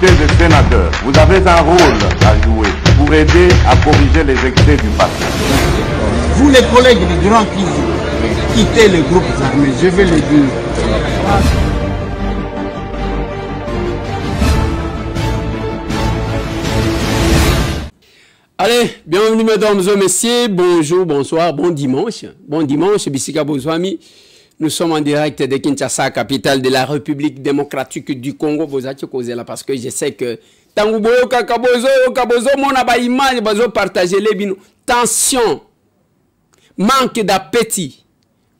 députés et sénateurs, vous avez un rôle à jouer pour aider à corriger les excès du passé. Vous les collègues du Grand qui quittez les groupes armés, je vais le dire. Allez, bienvenue mesdames et messieurs, bonjour, bonsoir, bon dimanche. Bon dimanche, Bissika Bozwami. Nous sommes en direct de Kinshasa, capitale de la République démocratique du Congo. Vous avez causé là parce que je sais que Tanguboyo Kakabozo, mona ba image, bazo partager les bino. Tension, manque d'appétit.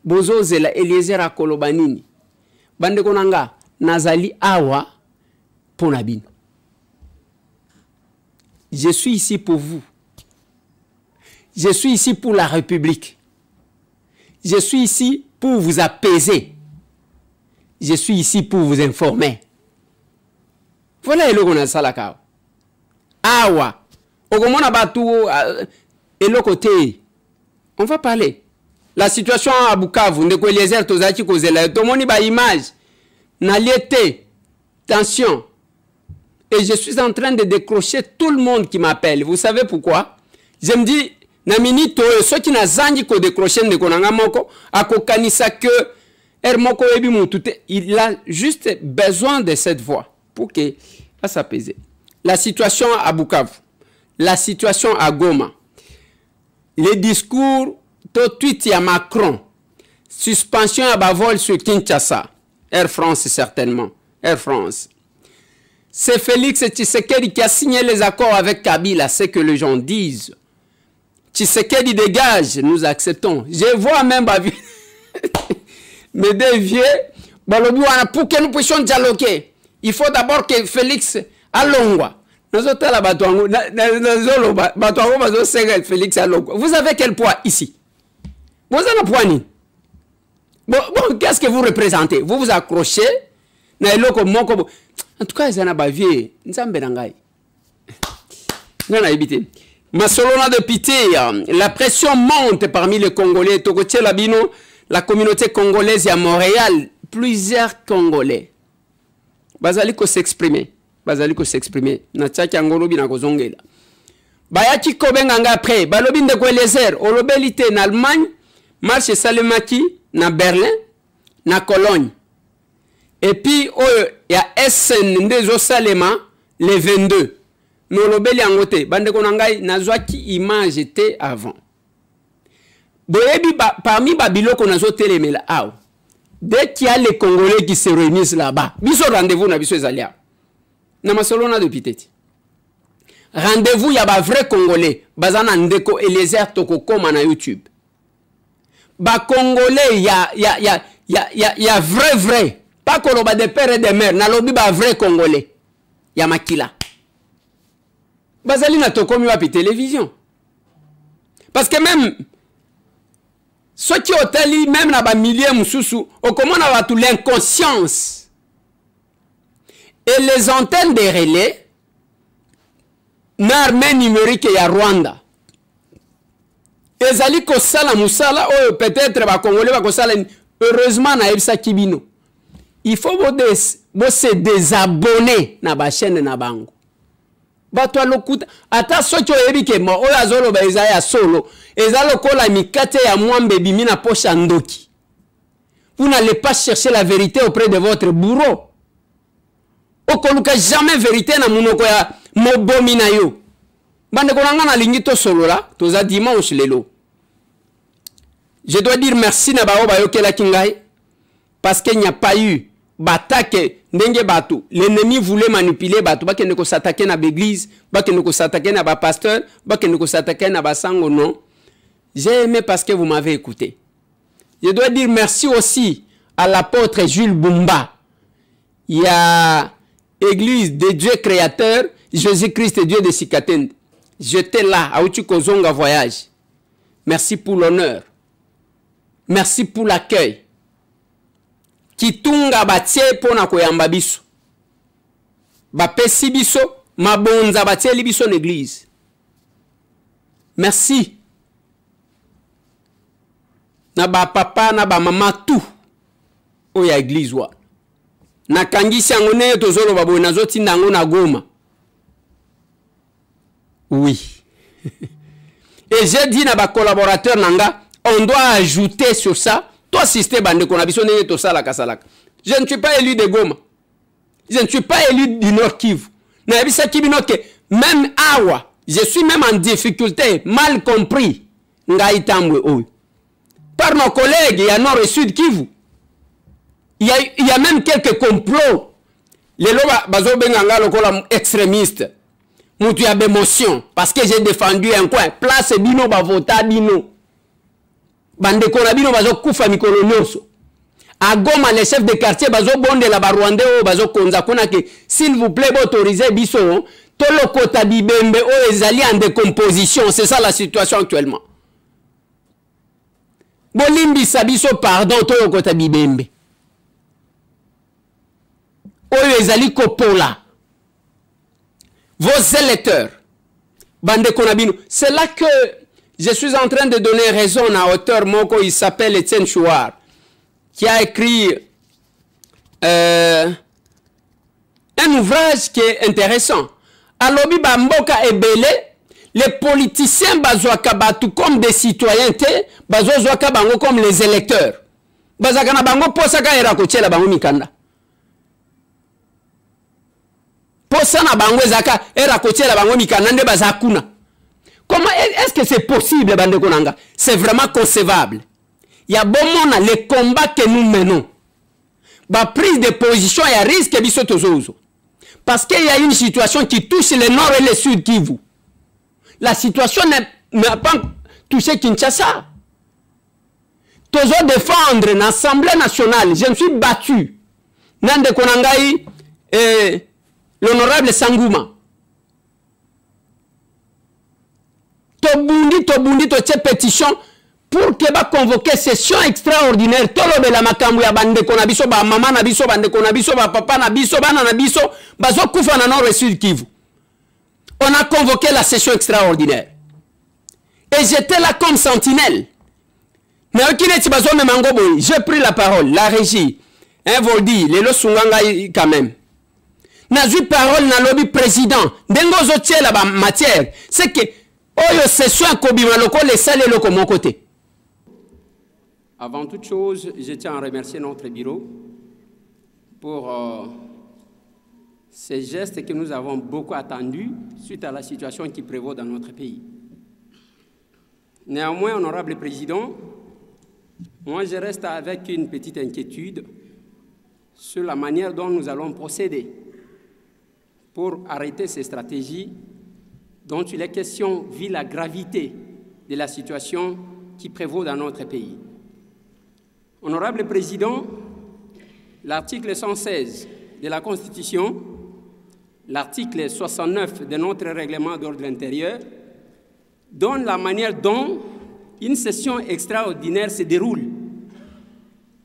Bozo zela Eliezer Akolobanini. Bande konanga nazali awa ponabino. Je suis ici pour vous. Je suis ici pour la République. Je suis ici pour vous apaiser. Je suis ici pour vous informer. Voilà le qu'on a salaka. Awa. Ogomona batu et le côté. On va parler. La situation à Bukavu, ndeko Eliezer tozaki kozela, tomoni ba image. Na liete. Tension. Et je suis en train de décrocher tout le monde qui m'appelle. Vous savez pourquoi? Je me dis, Naminito, ceux qui n'a zangi ko décrocher de konanga moko, ako kanisa que Hermoko ebi mutute, il a juste besoin de cette voix pour que ça s'apaiser. La situation à Bukavu, la situation à Goma, les discours, tout tweet à Macron, suspension à Bavol sur Kinshasa, Air France certainement, Air France. C'est Félix Tshisekedi qui a signé les accords avec Kabila, c'est que les gens disent. Tshisekedi dégage, nous acceptons. Je vois même mes deux vieux, pour que nous puissions dialoguer, il faut d'abord que Félix Alongwa. Vous avez quel poids ici? Vous avez un poids ni? Bon, qu'est-ce que vous représentez? Vous vous accrochez. En tout cas, ils ont bavier. Masolona de pitié, la pression monte parmi les Congolais. Tokotie Labino, la communauté congolaise à Montréal, plusieurs Congolais. Bazaliko s'exprimer. Bazaliko s'exprimer. Natchaki angolobi na kozongela. Bayaki kobenganga après. Balobi ndeko Eliezer, olobelité en Allemagne, marche Salemaki na Berlin, na Cologne. Et puis, il y a SN Ndezo Salema, les 22. Mais le angote, bande konangai, nazwaki image était avant. Boyebi, parmi Babilo qu'on a zoté les là, dès qu'il y a les Congolais qui se réunissent là-bas, biso rendez-vous na biso ezalia. Na masolona de piteti. Rendez-vous, il y a ba vrai Congolais, bazana ndeko Eliezer Tokokoma na YouTube. Ba Congolais, il y a vrai. Pas koloba de père et de mère, na lobi ba vrai Congolais. Ya makila. Bazali na tokomi wapi télévision. Parce que même ceux qui ont tali même na ba milliers mususu, au comment on a tout l'inconscience. Et les antennes des relais na armée numérique ya Rwanda. Ezali ko sala musala ou peut-être ba Congolais ba ko sala heureusement na ebisa kibino. Il faut se désabonner na ba chaîne na bango. Bato lokuta ata socho ebike ma oya zolo ba ezaya solo ezalo kola mikate ya mwambe bimina pocha ndoki. Vous n'allez pas chercher la vérité auprès de votre bourreau. Okoluka jamais vérité na munoko ya mobomi na yo. Bande konanga na lingito solo la toza dimanche lelo. Je dois dire merci na bao bayo kela kingai parce qu'il n'y a pas eu batake ndenge batu. L'ennemi voulait manipuler batu. Bake ne ko s'attaquer na l'église, bake ne ko s'attaquer na ba pasteur, bake ne ko s'attaquer na ba sango non. J'ai aimé parce que vous m'avez écouté. Je dois dire merci aussi à l'apôtre Jules Bumba. Il y a Église de Dieu créateur, Jésus-Christ Dieu de Sikatende. J'étais là à Uchikozonga voyage. Merci pour l'honneur. Merci pour l'accueil. Kitunga batie pona koyamba biso. Bapesi biso, mabonza batie libiso l'église. Merci. Na ba papa, na ba maman tout. Oya église wa. nakangisi yango ne tozoloba boye nazotinda yango na Goma. Oui. Et j'ai dit à ma collaborateur nanga, on doit ajouter sur ça, toi assisté bande qu'on a besoin de tout ça la kasalaka. Je ne suis pas élu de Goma. Je ne suis pas élu du Nord Kivu. Même Awa, je suis même en difficulté, mal compris. Par nos collègues, il y a Nord et Sud Kivu. Il y a même quelques complots. Les lois bazo benganga lokola extrémistes. Moutou y d'émotion parce que j'ai défendu un coin. Place bino ba vota bino. Bande kona bino bazo kufa mikolo nyonso. À Goma, les chefs de quartier bazo bonde la barwande o bazo konza kuna ke s'il vous plaît autoriser biso tolo kota bibembe o ezali en décomposition. C'est ça la situation actuellement. Bolimbi sabiso pardon tolo kota bibembe. O ezali kopola. Vos électeurs, bande konabino, c'est là que je suis en train de donner raison à auteur Moko, il s'appelle Etienne Chouard, qui a écrit un ouvrage qui est intéressant. Alobi Bamboka et Belé, les politiciens bazouaka batu comme des citoyens, bazouaka bango comme les électeurs. Bazakana bango posaka erakotiela bango mikanda. Posana bango zaka era kotiela bango mikanande bazakuna. Comment est-ce que c'est possible bande konanga? C'est vraiment concevable. Il y a bon monde les combats que nous menons. Ba prise de position il y a risque biso tozozo. Parce qu'il y a une situation qui touche le nord et le sud Kivu. La situation n'a pas touché Kinshasa. Tozo défendre l'Assemblée nationale, je me suis battu. Nande konangai l'honorable Sangouma. Tobundi, toche pétition pour que va convoquer session extraordinaire. Tolo la makambu ya bande konabiso ba mama na biso bande konabiso ba papa na biso bana na biso bazo kufa na nord et sud Kivu. On a convoqué la session extraordinaire. Et j'étais là comme sentinelle. Mais j'ai pris la parole, la régie. Voldi, les losunganga quand même. N'a eu parole na lobby président. Dengo zotie la matière. C'est que oyo session kobima loko les salé loko mon côté. Avant toute chose, je tiens à remercier notre bureau pour ces gestes que nous avons beaucoup attendus suite à la situation qui prévaut dans notre pays. Néanmoins, honorable président, moi je reste avec une petite inquiétude sur la manière dont nous allons procéder pour arrêter ces stratégies dont il est question vu la gravité de la situation qui prévaut dans notre pays. Honorable Président, l'article 116 de la Constitution, l'article 69 de notre règlement d'ordre intérieur, donne la manière dont une session extraordinaire se déroule.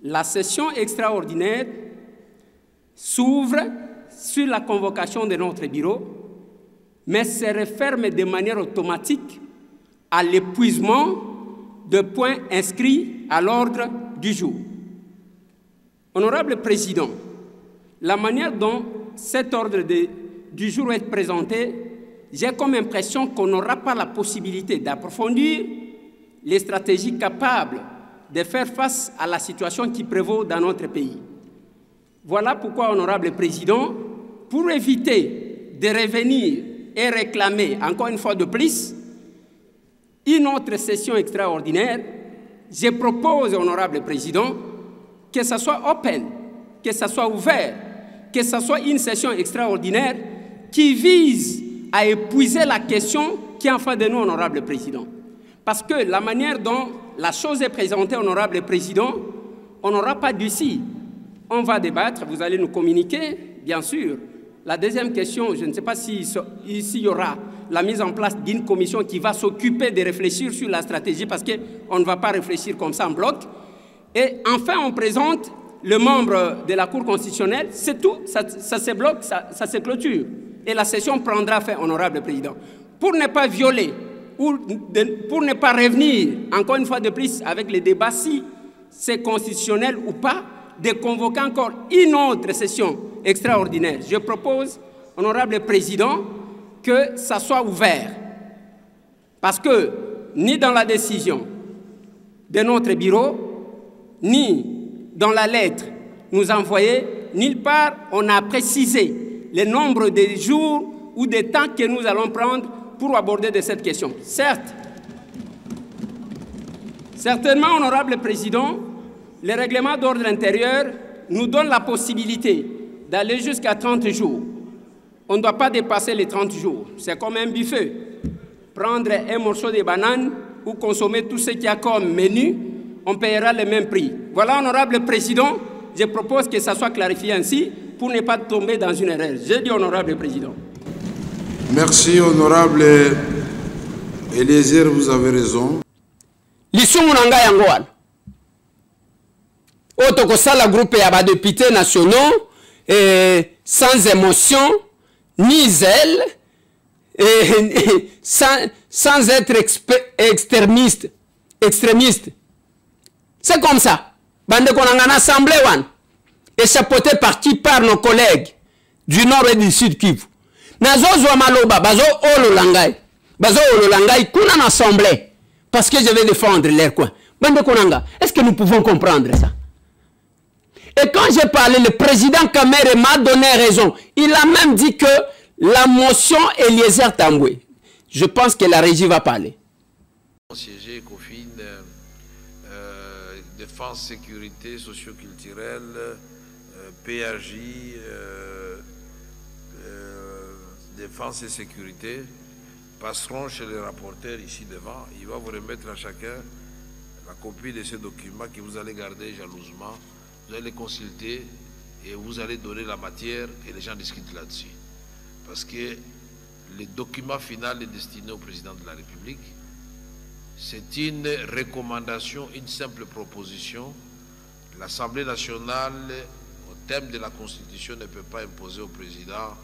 La session extraordinaire s'ouvre sur la convocation de notre bureau, mais se referme de manière automatique à l'épuisement de points inscrits à l'ordre du jour. Honorable Président, la manière dont cet ordre du jour est présenté, j'ai comme impression qu'on n'aura pas la possibilité d'approfondir les stratégies capables de faire face à la situation qui prévaut dans notre pays. Voilà pourquoi, Honorable Président, pour éviter de revenir et réclamer encore une fois de plus une autre session extraordinaire, je propose, Honorable Président, que ce soit open, que ce soit ouvert, que ce soit une session extraordinaire qui vise à épuiser la question qui est en face de nous, Honorable Président. Parce que la manière dont la chose est présentée, Honorable Président, on n'aura pas d'ici. On va débattre, vous allez nous communiquer, bien sûr. La deuxième question, je ne sais pas si ici il y aura la mise en place d'une commission qui va s'occuper de réfléchir sur la stratégie parce qu'on ne va pas réfléchir comme ça en bloc. Et enfin, on présente le membre de la Cour constitutionnelle, c'est tout, ça se bloque, ça se clôture. Et la session prendra fin, Honorable Président. Pour ne pas violer, ou pour ne pas revenir, encore une fois de plus, avec les débats si c'est constitutionnel ou pas, de convoquer encore une autre session extraordinaire. Je propose, honorable président, que ça soit ouvert. Parce que ni dans la décision de notre bureau, ni dans la lettre nous envoyée, nulle part on a précisé le nombre de jours ou de temps que nous allons prendre pour aborder de cette question. Certes, certainement, honorable président, le règlement d'ordre intérieur nous donne la possibilité d'aller jusqu'à 30 jours. On ne doit pas dépasser les 30 jours. C'est comme un buffet. Prendre un morceau de banane ou consommer tout ce qu'il y a comme menu, on paiera le même prix. Voilà, honorable président, je propose que ça soit clarifié ainsi pour ne pas tomber dans une erreur. Je dis honorable président. Merci, honorable Eliezer, vous avez raison. L'issumunanga yangoan. Otoko sala groupe ya députés nationaux sans émotion ni zèle sans être extrémiste. C'est comme ça. Bande qu'on a en assemblée one échapeauté par nos collègues du nord et du sud Kivu. Nazo zwa maloba bazo olo langai kuna en assemblée parce que je vais défendre leur coin. Bande konanga, est-ce que nous pouvons comprendre ça? Et quand j'ai parlé, le président Kamere m'a donné raison. Il a même dit que la motion Eliezer Tambwe, je pense que la régie va parler. Siégé COFIN, défense, sécurité, socio-culturelle, PRJ, défense et sécurité, passeront chez les rapporteurs ici devant. Il va vous remettre à chacun la copie de ce document que vous allez garder jalousement. Vous allez les consulter et vous allez donner la matière et les gens discutent là-dessus. Parce que le document final est destiné au président de la République. C'est une recommandation, une simple proposition. L'Assemblée nationale, au thème de la Constitution, ne peut pas imposer au président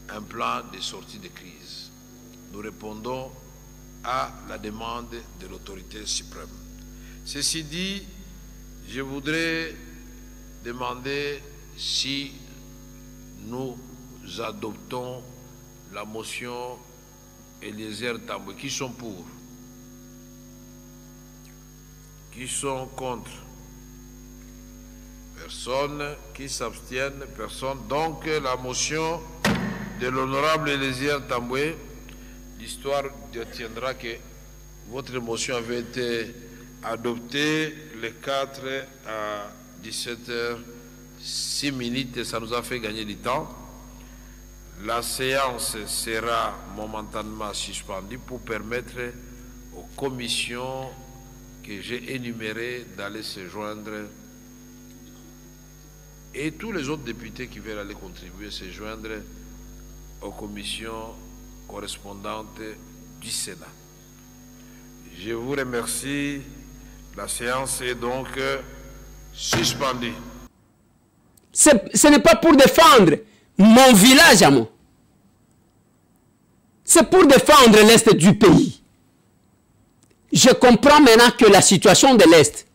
un plan de sortie de crise. Nous répondons à la demande de l'autorité suprême. Ceci dit, je voudrais demander si nous adoptons la motion Eliezer Tambwe. Qui sont pour? Qui sont contre? Personne. Qui s'abstiennent? Personne. Donc la motion de l'honorable Eliezer Tambwe, l'histoire tiendra que votre motion avait été adoptée le 4 à 17h06 et ça nous a fait gagner du temps. La séance sera momentanément suspendue pour permettre aux commissions que j'ai énumérées d'aller se joindre et tous les autres députés qui veulent aller contribuer se joindre aux commissions correspondantes du Sénat. Je vous remercie. La séance est donc suspendue. Ce n'est pas pour défendre mon village à moi. C'est pour défendre l'Est du pays. Je comprends maintenant que la situation de l'Est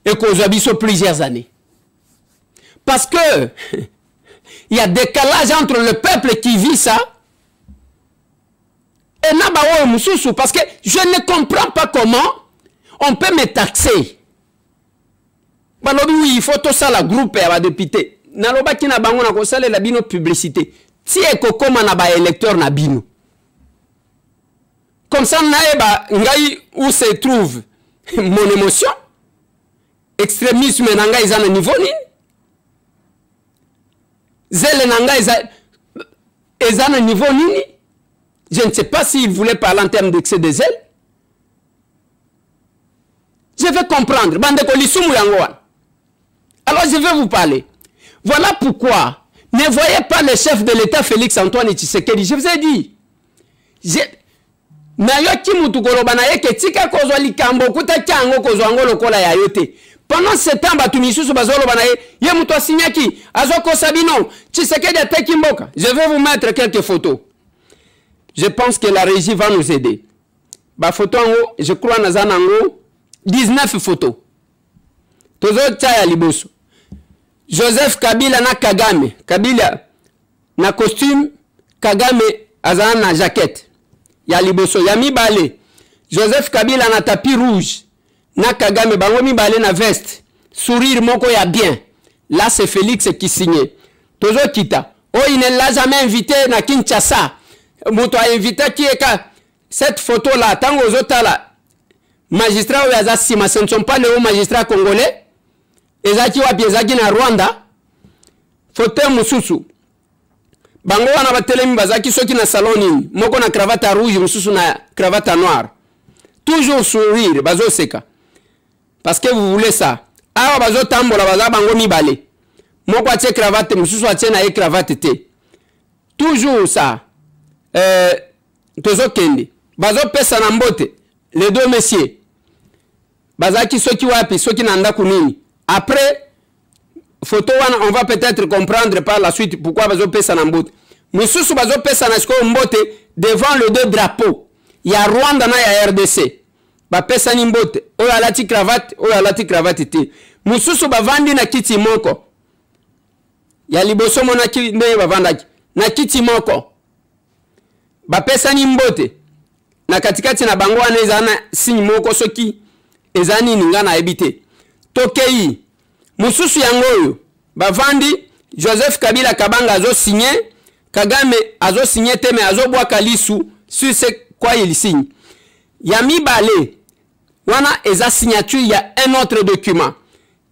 est causée sur plusieurs années. Parce que il y a décalage entre le peuple qui vit ça et Nabawo Moussousou. Parce que je ne comprends pas comment on peut me taxer. Oui, il faut tout ça la groupe et la député. Naloba ki na bango na kosala la bino publicité. Ti ekokoma na ba électeur na bino. Comme ça naeba ngai où se trouve mon émotion. Extrémisme na ngai za na niveau ni. Zele na ngai za na niveau ni. Je ne sais pas s'il voulait parler en termes d'excès de zèle. Je vais comprendre. Bande ko lisumu yango wana. Alors je vais vous parler. Voilà pourquoi ne voyez pas le chef de l'État Félix Antoine Tshisekedi. Je vous ai dit. Pendant ce temps, je vais vous mettre quelques photos. Je pense que la régie va nous aider. Je crois que nous avons 19 photos. Tozo tchaya liboso. Joseph Kabila na Kagame. Kabila na costume, Kagame azana na jaquette. Ya liboso. Ya mibale. Joseph Kabila na tapis rouge. Na Kagame bango mibale na veste. Sourire moko ya bien. Là c'est Félix qui signait. Tozo kita. Oh, il ne l'a jamais invité na Kinshasa. Moto a invité qui est ka. Cette photo là, tango zotala. Magistrat ou Yazasima, ce ne sont pas les hauts magistrats congolais. Ezaki wapi ezaki na Rwanda. Photo mususu. Bango wana batelemi bazaki soki na salon nini. Moko na cravate rouge, mususu na cravate noire. Toujours sourire, bazo seka. Parce que vous voulez ça. Awa bazo tambola baza bango mibale. Moko atie cravate, mususu atie na ye cravate te. Toujours ça. Tozo kende. Bazo pesa na mbote. Les deux messieurs. Bazaki soki wapi, soki na ndaku nini. Après, photo wana, on va peut-être comprendre par la suite pourquoi bazo pesa na mbote. Mususu bazo pesa na sko mbote devant les deux drapeaux. Ya Rwanda na ya RDC. Ba pesa ni mbote. Oyo alati cravate te. Mususu bavandi na kiti moko. Ya liboso mona ki ndenge bavandaki. Na kiti moko. Ba pesa ni mbote. Na katikati na bango wana ezana sinyi moko soki ezani ninga na ebite. Tokei. Mususu yango oyo. Bavandi Joseph Kabila Kabanga azo signé. Kagame azo signé te mais azo bwaka lisu sur ce quoi il signe. Ya mibale. Wana eza signature ya un autre document.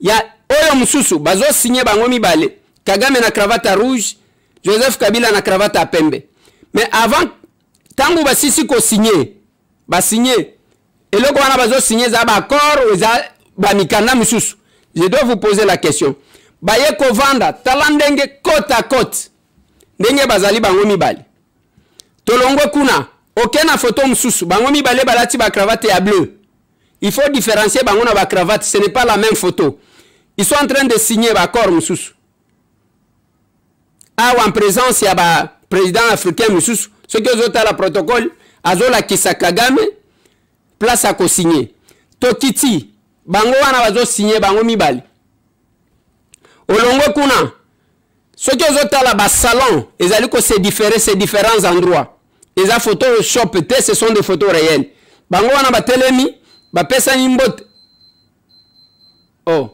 Ya oyo mususu bazo signé bango mibale. Kagame na cravate rouge, Joseph Kabila na cravate à pembe. Mais avant tangu basisi ko signé, ba signé. Eloko wana bazo signé za ba accord ou za ba mikanda mususu. Je dois vous poser la question. Baye ko vanda talandenge côte à côte. Ndenge bazali bango mibale. Tolongwe kuna, okena photo mususu, bango mibale balati ba cravate ya bleu. Il faut différencier bango na ba cravate, ce n'est pas la même photo. Ils sont en train de signer ba accord mususu. Ou en présence ya ba président africain mususu, ce que zota la protocole, azola kisa Kagame, place à co-signer. Tokiti, bango wana bazo signer bango mibale. Olongo kuna, ce que zota la ba salon, ezali ko se différer ces différents endroits. Les photos shop ce sont des photos réelles. Bango wana ba telemi, ba pesa nimbote. Oh.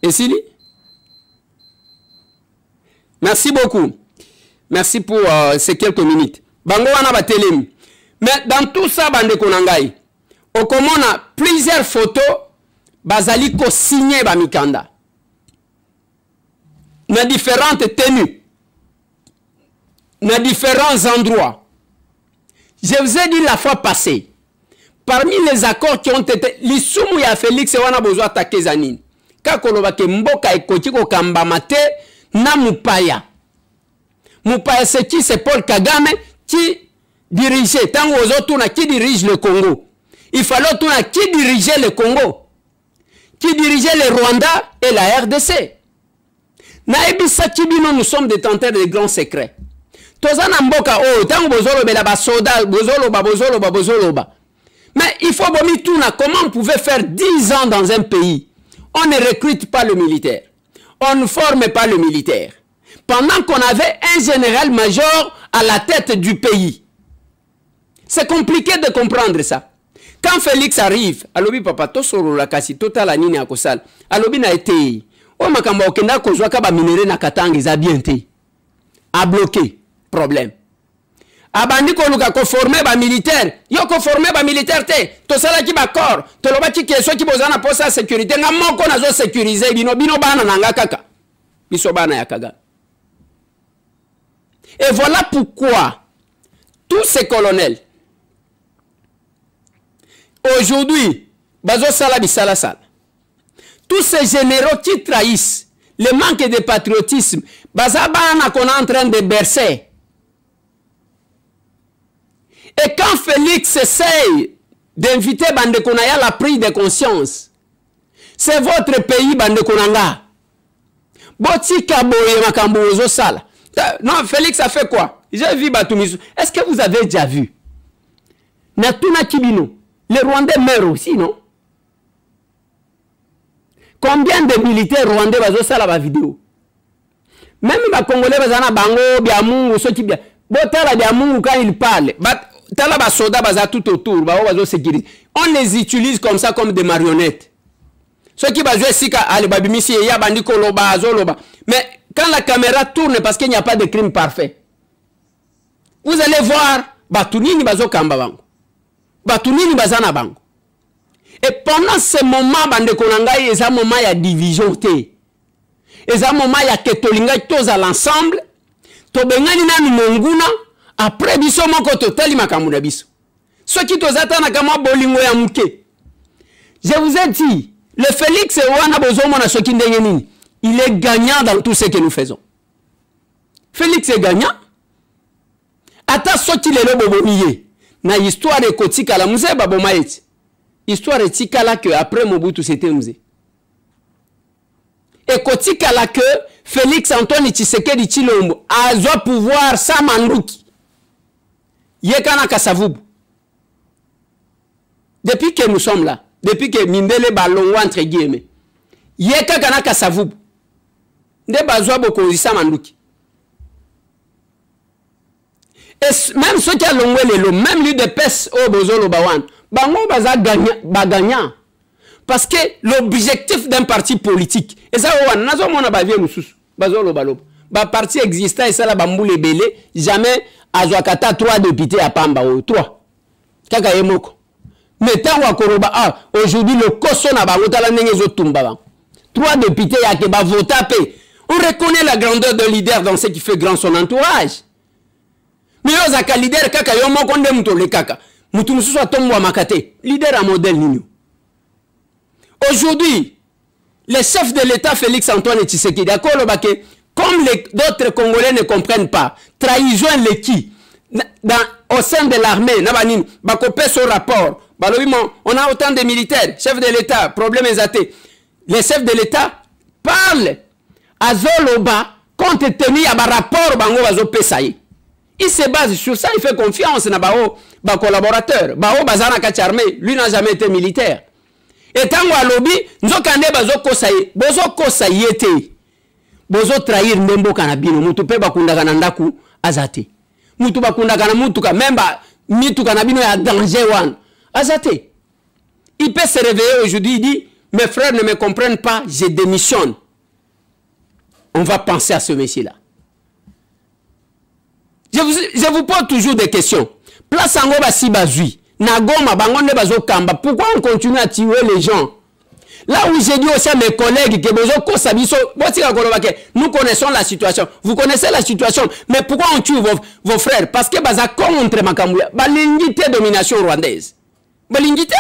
Et Sili? Merci beaucoup. Merci pour ces quelques minutes. Bango wana ba telemi. Mais dans tout ça, bande konangai, on a plusieurs photos bazali ko signé ba mikanda. Na différentes tenues. Na différents endroits. Je vous ai dit la fois passée, parmi les accords qui ont été, l'isumu ya Félix wana bozo attaquer zanini. Kakoloba ke mboka ekoti ko kambamate na mupaya. Mupaya c'est qui? C'est Paul Kagame qui dirigeait. Tango ozotuna qui dirige le Congo. Il fallait tuna qui dirigeait le Congo. Qui dirigeait le Rwanda et la RDC. Naebisa Kibino, nous sommes détenteurs de grands secrets. Tozana mboka oh tango bozolo bela ba soda bozoloba. Mais il faut bomi tuna comment on pouvait faire 10 ans dans un pays. On ne recrute pas le militaire. On ne forme pas le militaire. Pendant qu'on avait un général-major à la tête du pays. C'est compliqué de comprendre ça. Quand Félix arrive, alobi papa tosoro la kasi totala nini akosala. Alobi na été. O makamba okenda kozwa ka ba minere na katanga za bien te. A bloqué problème. Abandi ko luka ko former ba militaire. Yo ko former ba militaire te. To sala ki ba corps. To loba ki keso ki bozana posa sécurité nga moko na zo sécuriser bino bana nanga kaka. Biso bana ya kaga. Et voilà pourquoi tous ces colonels aujourd'hui bazo sala bisala sala. Tous ces généraux qui trahissent le manque de patriotisme, bazabana qu'on est en train de bercer. Et quand Félix essaye d'inviter Bandekonaya la prise de conscience, c'est votre pays Bandekonanga. Botika boye makambo ozo sala. Non, Félix a fait quoi? J'ai vu Batumisu. Est-ce que vous avez déjà vu? Natuna Kibino. Les Rwandais meurent aussi, non? Combien de militaires rwandais bazo sala ba vidéo? Même les Congolais bazana bango bia mungu so ki bia. Botala bia mungu quand ils parlent. Tala ba soda baza tout autour, bazo sécurité. On les utilise comme ça comme des marionnettes. Ceux qui bazoué sika ali babimisi ya bandiko loba azoloba. Mais quand la caméra tourne parce qu'il n'y a pas de crime parfait. Vous allez voir batunini bazo kamba bango. Batunini bazana bango. Et pendant ce moment, bande konanga, il y a un moment de division. Il y a un moment de ketolinga tous à l'ensemble. Tobengani na monguna après biso moko totali makamuna biso. Ceux qui tozata na kama bolingo ya muke. Je vous ai dit, le Félix wana bozomo na soki ndenge nini, il est gagnant dans tout ce que nous faisons. Félix est gagnant. Ata soki lelo bobomiye na histoire de kotika la musée baboma eti. Histoire etikala que après Mobutu c'était musée. Et kotikala que Félix Antoine Tshisekedi Tshilombo a le pouvoir sans manduki. Yekana Kasavubu. Depuis que nous sommes là, depuis que Mindele Balongo entre guillemets, Yekana Kasavubu. Nde bazwa boko sans manduki. Et même ceux qui ont longé les lots, même lui de pes au bozolo bawan. Bango baza gagnant. Parce que l'objectif d'un parti politique, et ça, on a besoin de parti existant, et ça, la bamboule belé, jamais à Zouakata 3 députés à Pamba, 3. Kaka yemoko. Mais tant que aujourd'hui, le Koso n'a pas voté la nengezo tumba. 3 députés à Keba voté. On reconnaît la grandeur d'un leader dans ce qui fait grand son entourage. Mais Ozaka leader, kaka yomoko nde muto le kaka. Leader à modèle Nino. Aujourd'hui, les chefs de l'État Félix Antoine Tshisekedi, comme d'autres Congolais ne comprennent pas, trahison les qui au sein de l'armée, son rapport, on a autant de militaires, chefs de l'État, problème exaté. Les chefs de l'État parlent à Zoloba compte tenu à un rapport bango bazo pesaï. Il se base sur ça, il fait confiance na bao ba collaborateur. Bao bazana kati armée, lui n'a jamais été militaire. Et tango a lobby, nzokande bazo kosaye, bozo kosaye te. Bozo trahir ndembo kanabino, mutu pe bakundaka na ndaku azate. Mutu bakundaka na mutuka, memba mitu kanabino ya danger one. Azate. Il peut se réveiller aujourd'hui, il dit, mes frères ne me comprennent pas, je démissionne. On va penser à ce monsieur-là. Je vous pose toujours des questions. Place en Goba si bazui. Nagoma bangonde bazo kamba. Pourquoi on continue à tuer les gens? Là où j'ai dit aussi à mes collègues que nous connaissons la situation. Vous connaissez la situation. Mais pourquoi on tue vos frères? Parce que baza contre Makamouya. Balingité domination rwandaise. Balingité?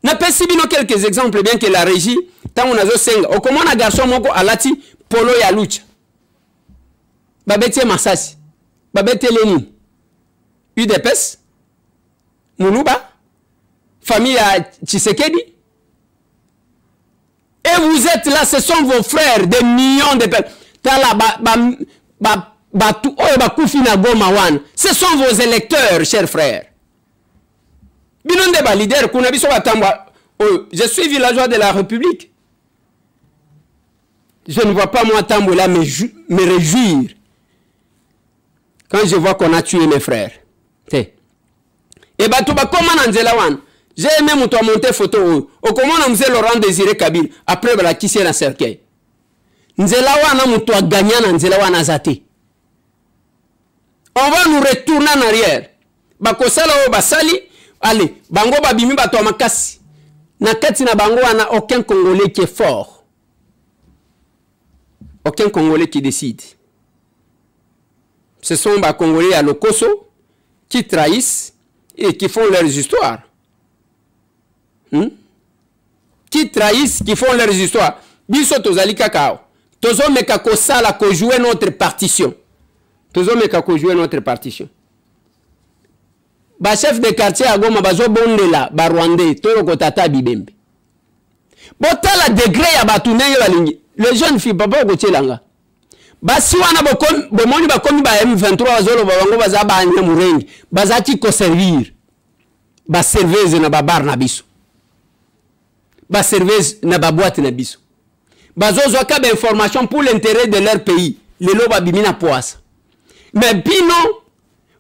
N'a pas si bien quelques exemples bien que la régie. Tant on a zo senga. Au comment un garçon moko alati polo ya lucha. Babete Massasi, Babete Lénine, UDPS, Moulouba, famille à Tshisekedi. Et vous êtes là, ce sont vos frères, des millions de personnes. Ce sont vos électeurs, chers frères. Je suis villageois de la République. Je ne vois pas moi Tamboula me réjouir quand je vois qu'on a tué mes frères. Et bah tout bah comment Nanzelawan, j'ai aimé monter photo au comment on faisait Laurent Désiré Kabila après la qui s'est la cercueil. Nzelawan a monté gagnant Nzelawan azate. On va nous retourner en arrière. Bah kosala o basali, allez, bango babimi ba to makasi. Na kati na bango ana aucun Congolais qui est fort. Aucun Congolais qui décide. Ce sont les Congolais à l'Okoso qui trahissent et qui font leurs histoires. Qui trahissent, qui font leurs histoires. Biso tozali kakao. Tozo meka kosala ko jouer notre partition. Tozo meka ko jouer notre partition. Ba chef de quartier à Goma bazo bondela ba Rwandais toro kotata bibembe. Botala degré ya batunenge balingi. Les jeunes filles papa kotielanga. Basi wana bomoni bakomi ba M23 bazolo babango baza ba nyamurengi. Bazati ko servir. Ba serveuse na babar na biso. ba serveuse na ba boîte na biso. Bazozwa ka ba information pour l'intérêt de leur pays. Lelo ba bimina poasa. Mais bino,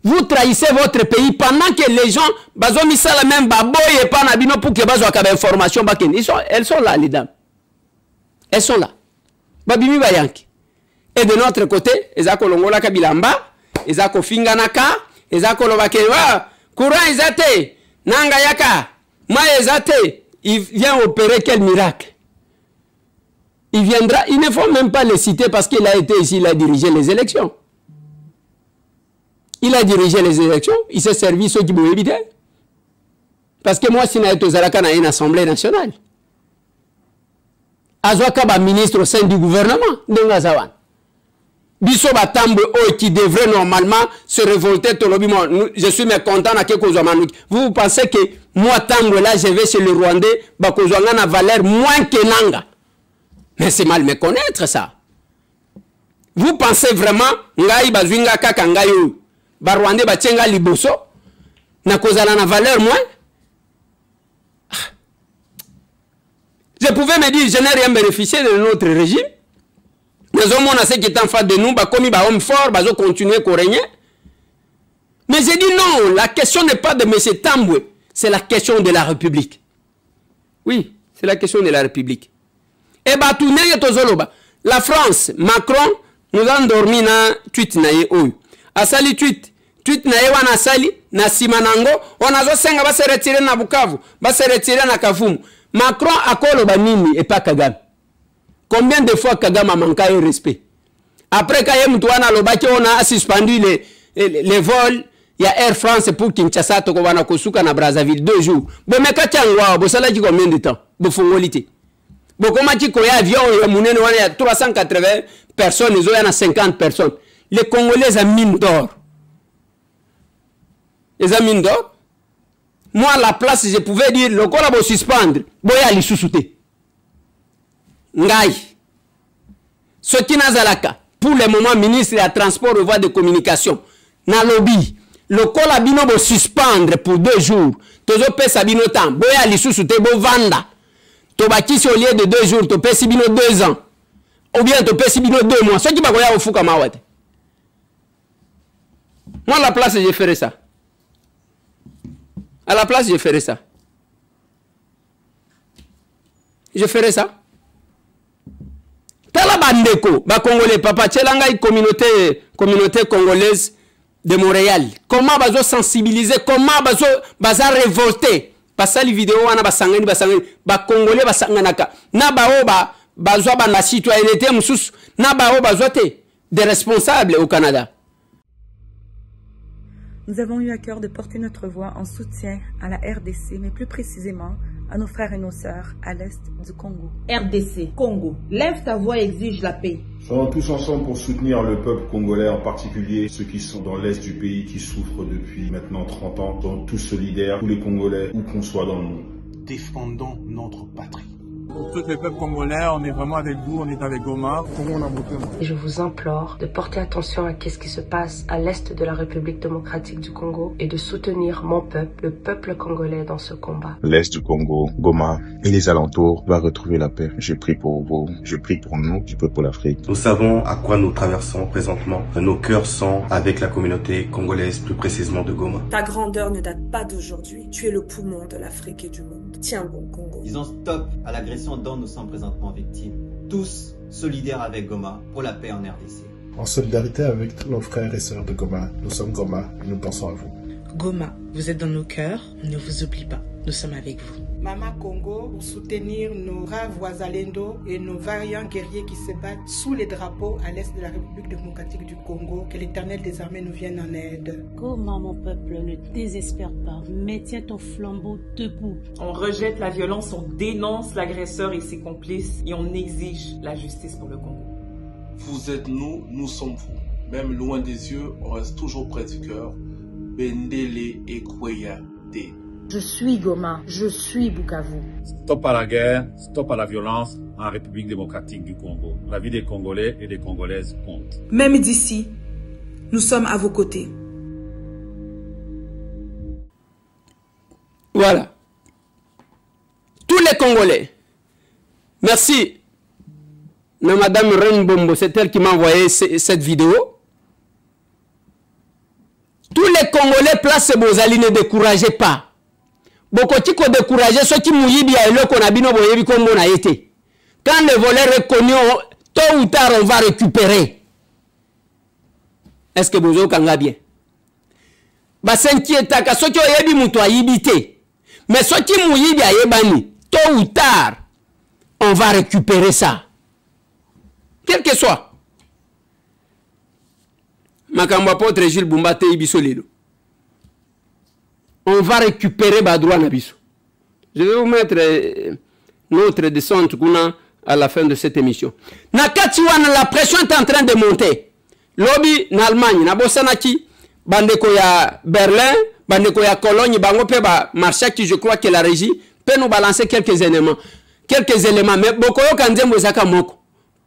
vous trahissez votre pays pendant que les gens bazomi sala même baboye pa na bino pour que bazwa ka ba information ba ken. Elles sont là les dames. Elles sont là. Ba bimi ba yanki. Et de notre côté, ezako longola ka bilamba, ezako finga naka, ezako lobake wa courant ezate, nanga yaka, ma ezate. Il vient opérer quel miracle? Il viendra, il ne faut même pas le citer parce qu'il a été ici, il a dirigé les élections. Il a dirigé les élections, il s'est servi ceux qui m'ont évité. Parce que moi, si je suis à une assemblée nationale, Azwaka ba ministre au sein du gouvernement, Biso Batambe qui devrait normalement se révolter, je suis mécontent à vous pensez que moi, Tambo, là, je vais chez le Rwandais, Bakozwanga na valeur moins que Nanga. Mais c'est mal me connaître ça. Vous pensez vraiment, Ngai Bazwinga Kakangayo, Barwandais Bachenga Liboso, na kozala na valeur moins? Je pouvais me dire, je n'ai rien bénéficié de notre régime. Nous avons ceux qui est en face de nous, comme ils sont forts, ils vont continuer à régner. Mais j'ai dit non, la question n'est pas de M. Tambwe, c'est la question de la République. Oui, c'est la question de la République. Et bah, tout la France, Macron, nous avons dormi dans tweet nae oyo. Asali tweet nae wana asali, na simanango, on a zo senga ba se retirer na Bukavu, ba se retirer na Kavumu. Macron a koloba nini et pas Kagame. Combien de fois Kagame a manqué de respect? Après Kayem Touana Lobaki, on a suspendu les vols. Il y a Air France pour Kinshasa, Tokobana Kosuka na Brazzaville 2 jours. Bon, mais quand tu as combien de temps? Bon, fongolité. Bon, comment tu as avion, il y a 380 personnes, il y a 50 personnes. Les Congolais ont mine d'or. Ils ont mine d'or. Moi, à la place, je pouvais dire, le corps va suspendre. Boya li sous-souté. Ngai. Ce qui n'a zalaka, pour le moment, ministre de Transport et Voies de Communication, na lobby, le corps va suspendre pour 2 jours. Tozo pe sabino temps. Boya li sous-souté, bo vanda. Tobaki si au lieu de 2 jours, to pe sibino 2 ans. Ou bien to pe sibino 2 mois. Ce qui va goya au fouka mawate. Moi, à la place, je ferai ça. À la place, je ferai ça. Je ferai ça. Tala bandeko, ba Congolais, papa, tchelanga communauté congolaise de Montréal. Comment bazo sensibiliser, comment bazo révolter. Pasali vidéo wana basangani ba Congolais basanganaka. Na bao bazo ba na citoyenneté mususu, na bao bazo te des responsables au Canada. Nous avons eu à cœur de porter notre voix en soutien à la RDC, mais plus précisément à nos frères et nos sœurs à l'est du Congo. RDC, Congo, lève ta voix et exige la paix. Soyons tous ensemble pour soutenir le peuple congolais, en particulier ceux qui sont dans l'est du pays, qui souffrent depuis maintenant 30 ans. Soyons tous solidaires, tous les Congolais, où qu'on soit dans le monde. Défendons notre patrie. Pour tous les peuples congolais, on est vraiment avec vous, on est avec Goma. Et je vous implore de porter attention à ce qui se passe à l'est de la République démocratique du Congo et de soutenir mon peuple, le peuple congolais dans ce combat. L'est du Congo, Goma et les alentours va retrouver la paix. Je prie pour vous, je prie pour nous, je prie pour l'Afrique. Nous savons à quoi nous traversons présentement. Nos cœurs sont avec la communauté congolaise, plus précisément de Goma. Ta grandeur ne date pas d'aujourd'hui. Tu es le poumon de l'Afrique et du monde. Tiens bon, Congo. Disons stop à l'agression dont nous sommes présentement victimes. Tous solidaires avec Goma pour la paix en RDC. En solidarité avec tous nos frères et sœurs de Goma, nous sommes Goma et nous pensons à vous. Goma, vous êtes dans nos cœurs, on ne vous oublie pas, nous sommes avec vous. Mama Congo, pour soutenir nos braves Wazalendo et nos vaillants guerriers qui se battent sous les drapeaux à l'est de la République démocratique du Congo. Que l'Éternel des armées nous vienne en aide. Goma, mon peuple, ne désespère pas, mais tiens ton flambeau debout. On rejette la violence, on dénonce l'agresseur et ses complices et on exige la justice pour le Congo. Vous êtes nous, nous sommes vous. Même loin des yeux, on reste toujours près du cœur. Bendele et Kweyade. Je suis Goma, je suis Bukavu. Stop à la guerre, stop à la violence en République démocratique du Congo. La vie des Congolais et des Congolaises compte. Même d'ici, nous sommes à vos côtés. Voilà. Tous les Congolais Merci. Madame Ren Bombo, c'est elle qui m'a envoyé cette vidéo. Tous les Congolais place Bozali, ne découragez pas. Bokoti ko décourager ceux qui mouillent bien le qu'on a bino boyebi comme on a été. Quand le voleur est connu, tôt ou tard on va récupérer. Est-ce que Bozo kanga bien? Basenki etaka ceux qui oyebi muto ayibité. Mais ceux qui mouillent bien yebani, tôt ou tard on va récupérer ça. Quel que soit. Makambo apôtre Gilles Bumbate Ibisolelo. On va récupérer Badroua Nabiso. Je vais vous mettre notre descente à la fin de cette émission. Nakatiwana, la pression est en train de monter. Lobby en Allemagne, Nabosanaki, Bandeko ya Berlin, Bandeko ya Cologne, Bangope ba Marchaki, je crois que la régie peut nous balancer quelques éléments. Quelques éléments. Mais Bokoyo Kanzembo Zaka Moko.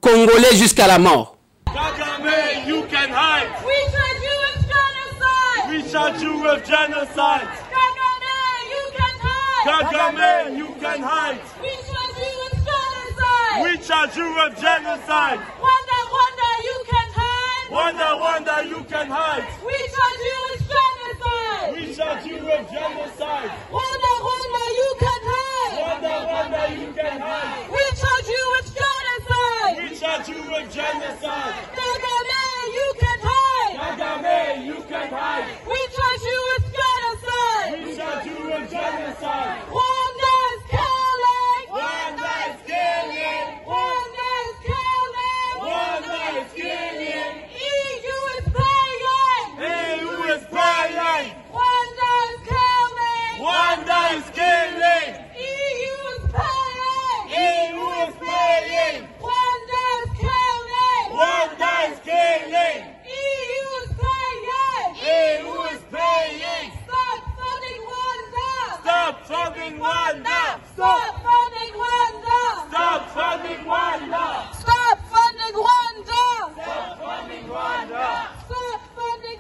Congolais jusqu'à la mort. Kagame, you can hide. We charge you with genocide. We charge you with genocide. Kagame, you can hide. Kagame, you can hide. We charge you with genocide. We charge you with genocide. Rwanda, Rwanda, you can hide. Rwanda, Rwanda, you can hide. We charge you with genocide. We charge you with genocide. Rwanda, Rwanda, you can hide. Rwanda, Rwanda, you can hide. We charge you with genocide. We charge you with genocide. Kagame, you can hide. Kagame, you can hide. We charge you with genocide. We charge you with genocide. Rwanda is killing. Rwanda is killing. Rwanda is killing. Rwanda is killing. EU is paying. EU is paying. Rwanda is killing. Rwanda is killing. EU is paying. EU is paying. Rwanda is killing. Rwanda is killing. EU is paying. EU is paying. Stop funding Rwanda. Stop funding Rwanda. Stop funding Rwanda. Stop funding Rwanda. Stop funding Rwanda. Stop funding Rwanda. Stop funding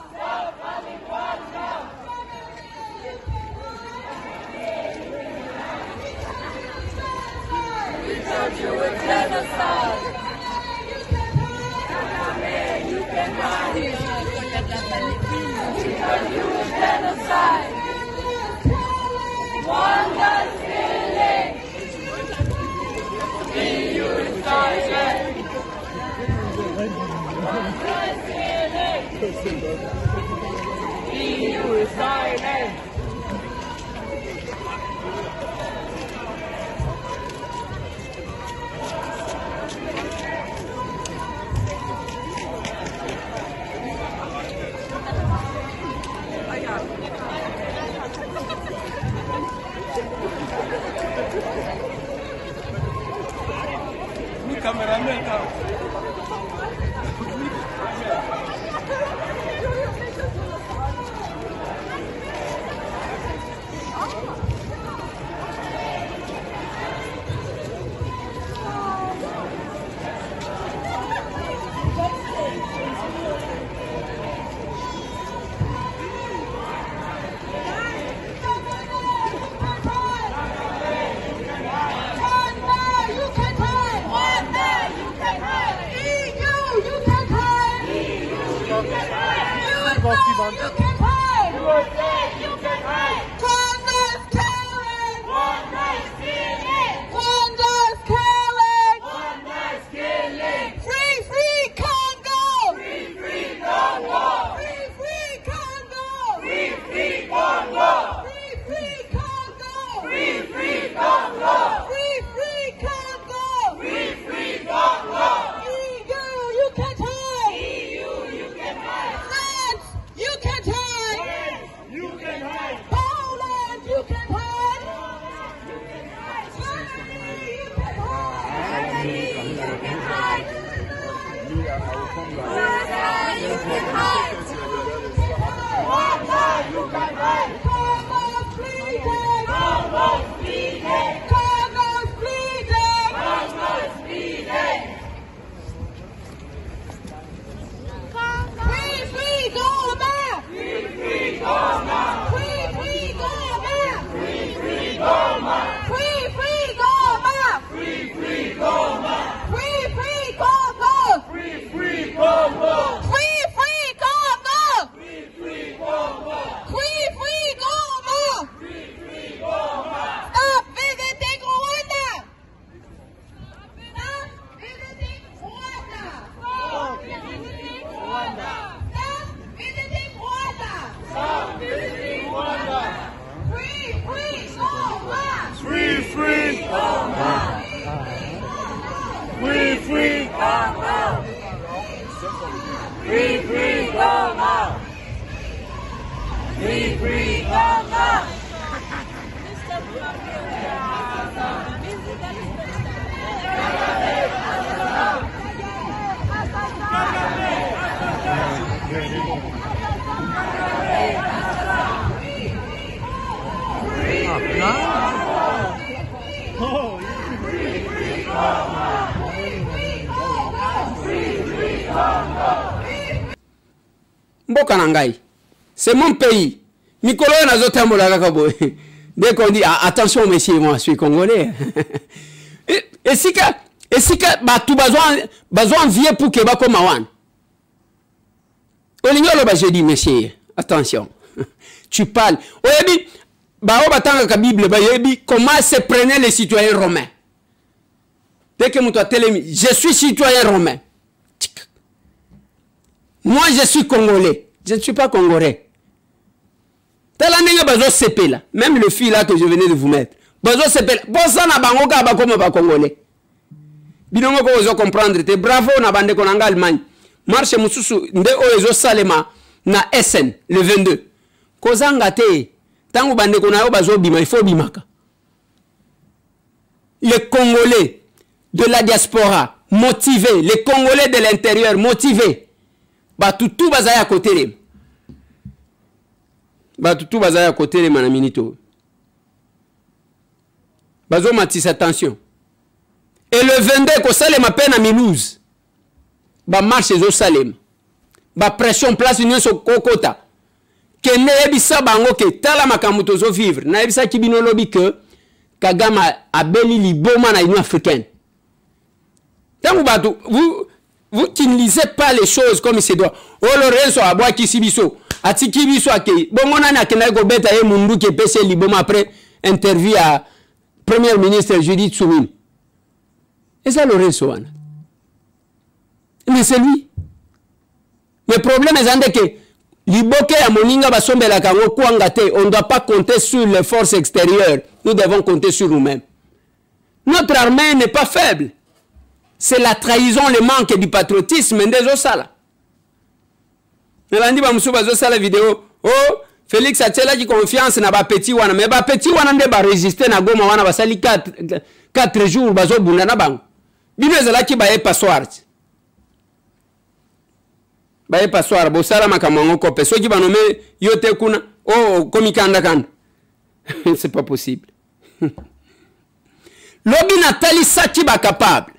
Rwanda. Stop funding Rwanda. We charge you with genocide. You can hide. We charge you with genocide. Rwanda is killing. EU is silent. Rwanda is killing. EU is silent. Cameraman. Rwanda, you can hide. Goma! Free Goma! Mboka na ngai, c'est mon pays. Mikolo nazotambola kaka boy. Dès qu'on dit attention monsieur, moi je suis congolais. Et si batu besoin vieux pour que ba koma wan. Olingolo ba je dis monsieur, attention. Tu parles. Oyebi ba o batanga ka Bible ba yebi comment se prenaient les citoyens romains. Dès que muto telemi, je suis citoyen romain. Moi, je suis congolais. Je ne suis pas congolais. Même le fil là que je venais de vous mettre. Comprendre. Bravo, na bande konanga Allemagne. Marche mususu nde oezo salema na SN le 22. Kozanga te. Tangu bande konayo bazo bima, il faut bimaka. Les Congolais de la diaspora motivés, les Congolais de l'intérieur motivés. Batutu bazaya kotere. Batutu bazaya kotere manaminito. Bazo matis attention. Et le 22 ko salem à peine à Milouz. Ba marche zo salem. Ba pression place union so kokota. Ke ne ebisa bango ke tala makamuto zo vivre. Na ebisa kibino lobi que Kagame a béni liboma na Union africaine. Tant vous qui ne lisez pas les choses comme il se doit. Oh Lorenzo a bois qui sibiso. Ati kibiso ake. Bon on a kena go beta e mundu ke pese liboma après interview à Premier ministre Judith Soumine. Et ça Lorenzo wana. Mais c'est lui. Le problème est que Liboke ya moninga basombela kango kwanga te. On ne doit pas compter sur les forces extérieures. Nous devons compter sur nous-mêmes. Notre armée n'est pas faible. C'est la trahison, le manque du patriotisme des Osala. Nalandi ba musuba Osala vidéo. Oh, Félix Atela qui confiance na ba petit wana, mais ba petit wana nde ba résister na Goma wana basali 4 jours bazo bunda na bango. Binezala ki ba e passoir. Ba e passoir bo sala makamango kope. So ki ba nommé yote kuna oh komikanda kanda. C'est pas possible. Lobi Nathalie Saki ba capable.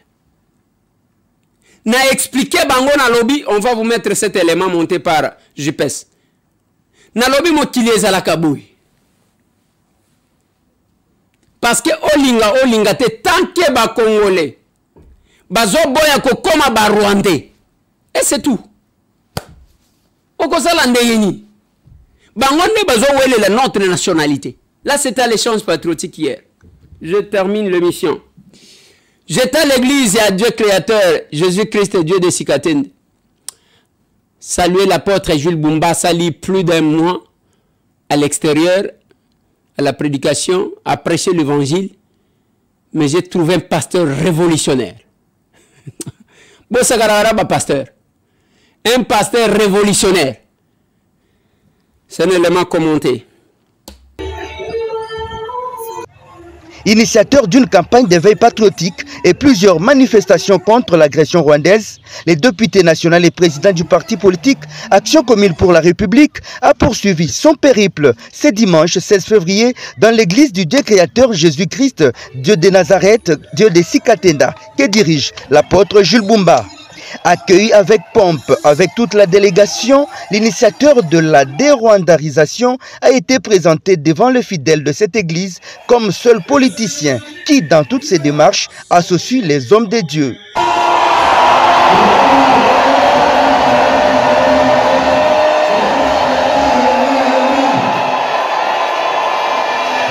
N'a expliqué bango na lobby, on va vous mettre cet élément monté par JPS. Na lobby motilieza la kaboui. Parce que olinga te tant que ba congolais. Bazo boya ko koma ba rwandais. Et c'est tout. Oko sala ndeyeni. Bango ne bazo wele la notre nationalité. Là c'était l'échange patriotique hier. Je termine l'émission. J'étais à l'église et à Dieu créateur, Jésus-Christ, Dieu de Sikatende. Saluer l'apôtre Jules Bumba, sali plus d'un mois à l'extérieur, à la prédication, à prêcher l'évangile. Mais j'ai trouvé un pasteur révolutionnaire. Bon, ça garara pasteur. Un pasteur révolutionnaire. C'est un élément commenté. Initiateur d'une campagne d'éveil patriotique et plusieurs manifestations contre l'agression rwandaise, le député national et président du parti politique Action commune pour la République a poursuivi son périple ce dimanche 16 février dans l'église du Dieu créateur Jésus-Christ, Dieu de Nazareth, Dieu de Sikatenda, que dirige l'apôtre Jules Bumba. Accueilli avec pompe, avec toute la délégation, l'initiateur de la dérwandarisation a été présenté devant les fidèles de cette église comme seul politicien qui, dans toutes ses démarches, associe les hommes de Dieu.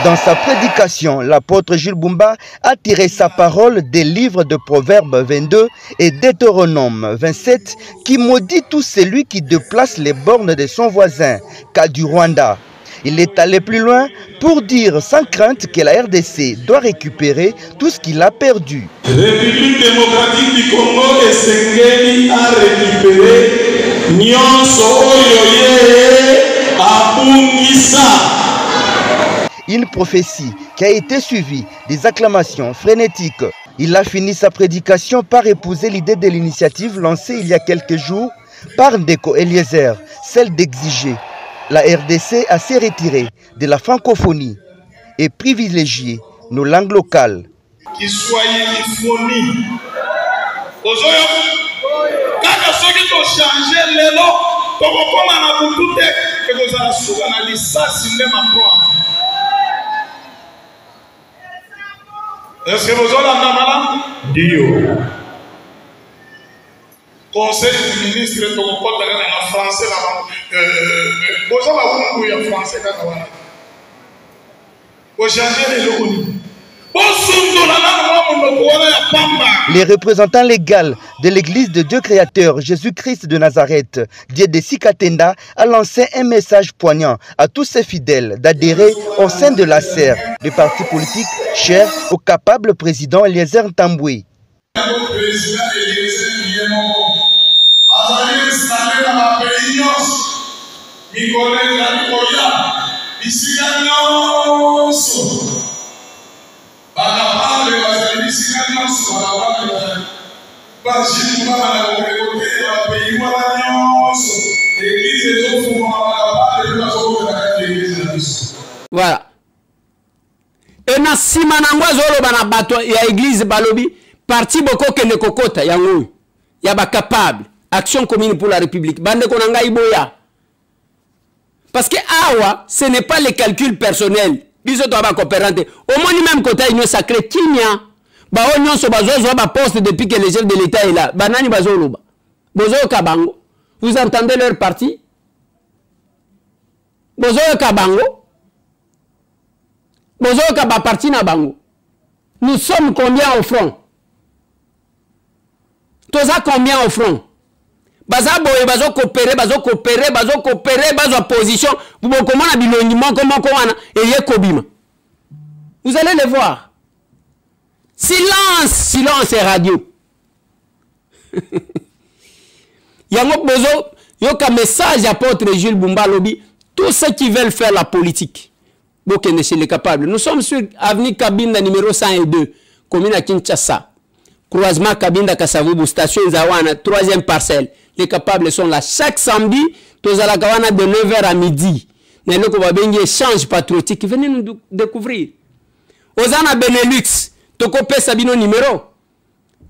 Dans sa prédication, l'apôtre Jules Bumba a tiré sa parole des livres de Proverbes 22 et Deutéronome 27 qui maudit tout celui qui déplace les bornes de son voisin, cas du Rwanda. Il est allé plus loin pour dire sans crainte que la RDC doit récupérer tout ce qu'il a perdu. La République démocratique du Congo est Sengeli à récupérer Une prophétie qui a été suivie des acclamations frénétiques. Il a fini sa prédication par épouser l'idée de l'initiative lancée il y a quelques jours par Ndeko Eliezer, celle d'exiger la RDC à se retirer de la francophonie et privilégier nos langues locales. Qui soit uniphonie. Quand ceux qui ont changé les noms, comme on a beaucoup de que vous avez souvent analysé ça, c'est même à prendre. Est-ce que vous avez un malade? Dio. Conseil du ministre de en français, vous avez un français. Vous changez les logos. Les représentants légaux de l'Église de Dieu créateur Jésus-Christ de Nazareth, Diedesi Katenda, a lancé un message poignant à tous ses fidèles d'adhérer au sein de la SER, le parti politique cher au capable président Eliezer Ntambwe. Voilà. Et na sima na ngwa zolo bana bato ya église balobi parti boko kende kokota yango ya ba capable action commune pour la République bande ko nanga iboya. Parce que awa ce n'est pas les calculs personnels. Biso to ba coopérante au moins même côté union sacrée kinya ba onyo so bazozo ba poste depuis que le chef de l'État est là banani bazolo ba bozo kabango. Vous entendez leur parti? Bozo kabango. Bozo kaba parti na bango. Nous sommes combien au front? Toza combien au front? Baza boye bazo coopérer, bazo position. Vous comment na bilongiment comment wana eye kobima. Vous allez les voir. Silence, silence et radio. Yango bozo yoka message apôtre Jules Bumba Lobi, tous ceux qui veulent faire la politique. Bokende chez les capables. Nous sommes sur avenue Kabinda numéro 102, commune à Kinshasa. Croisement Kabinda Kasavubu, station Zawana, 3e parcelle. Les capables sont là chaque samedi, Tozalakawana de 9h à midi. Neloko Babengi échange patriotique. Venez nous découvrir. Ozana Benelux, Tokope Sabino numéro.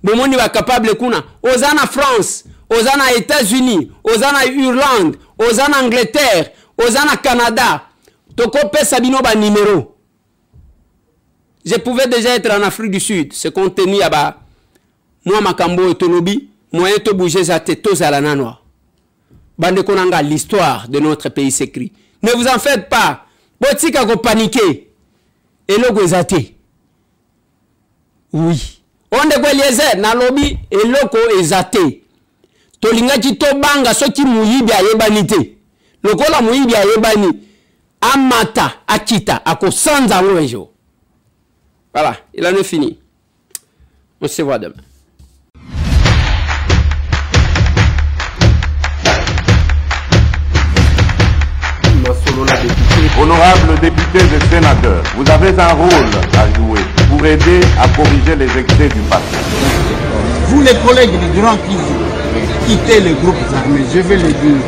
Bomoni va capable kuna. Ozana France, Ozana États-Unis, Ozana Irlande, Ozana Angleterre, Ozana Canada. Tokope Sabino ba numéro. Je pouvais déjà être en Afrique du Sud. Ce contenu à bas. Moi Makambo et Tonobi, moi to bouger sa tête tous à la nanoa. Bande konanga l'histoire de notre pays s'écrit. Ne vous en faites pas. Botika ko paniquer. Et logo ezate. Oui. On de ko Eliezer na lobi et logo ezate. Tolinga ki to banga soki muyibi ayebanite. Lokola muyibi ayebani. Amata, Akita, Ako Sanza un jour. Voilà, il en est fini. On se voit demain. Honorables députés et sénateurs, vous avez un rôle à jouer pour aider à corriger les excès du passé. Vous les collègues des grands qui quittez les groupes armés, je vais le dire.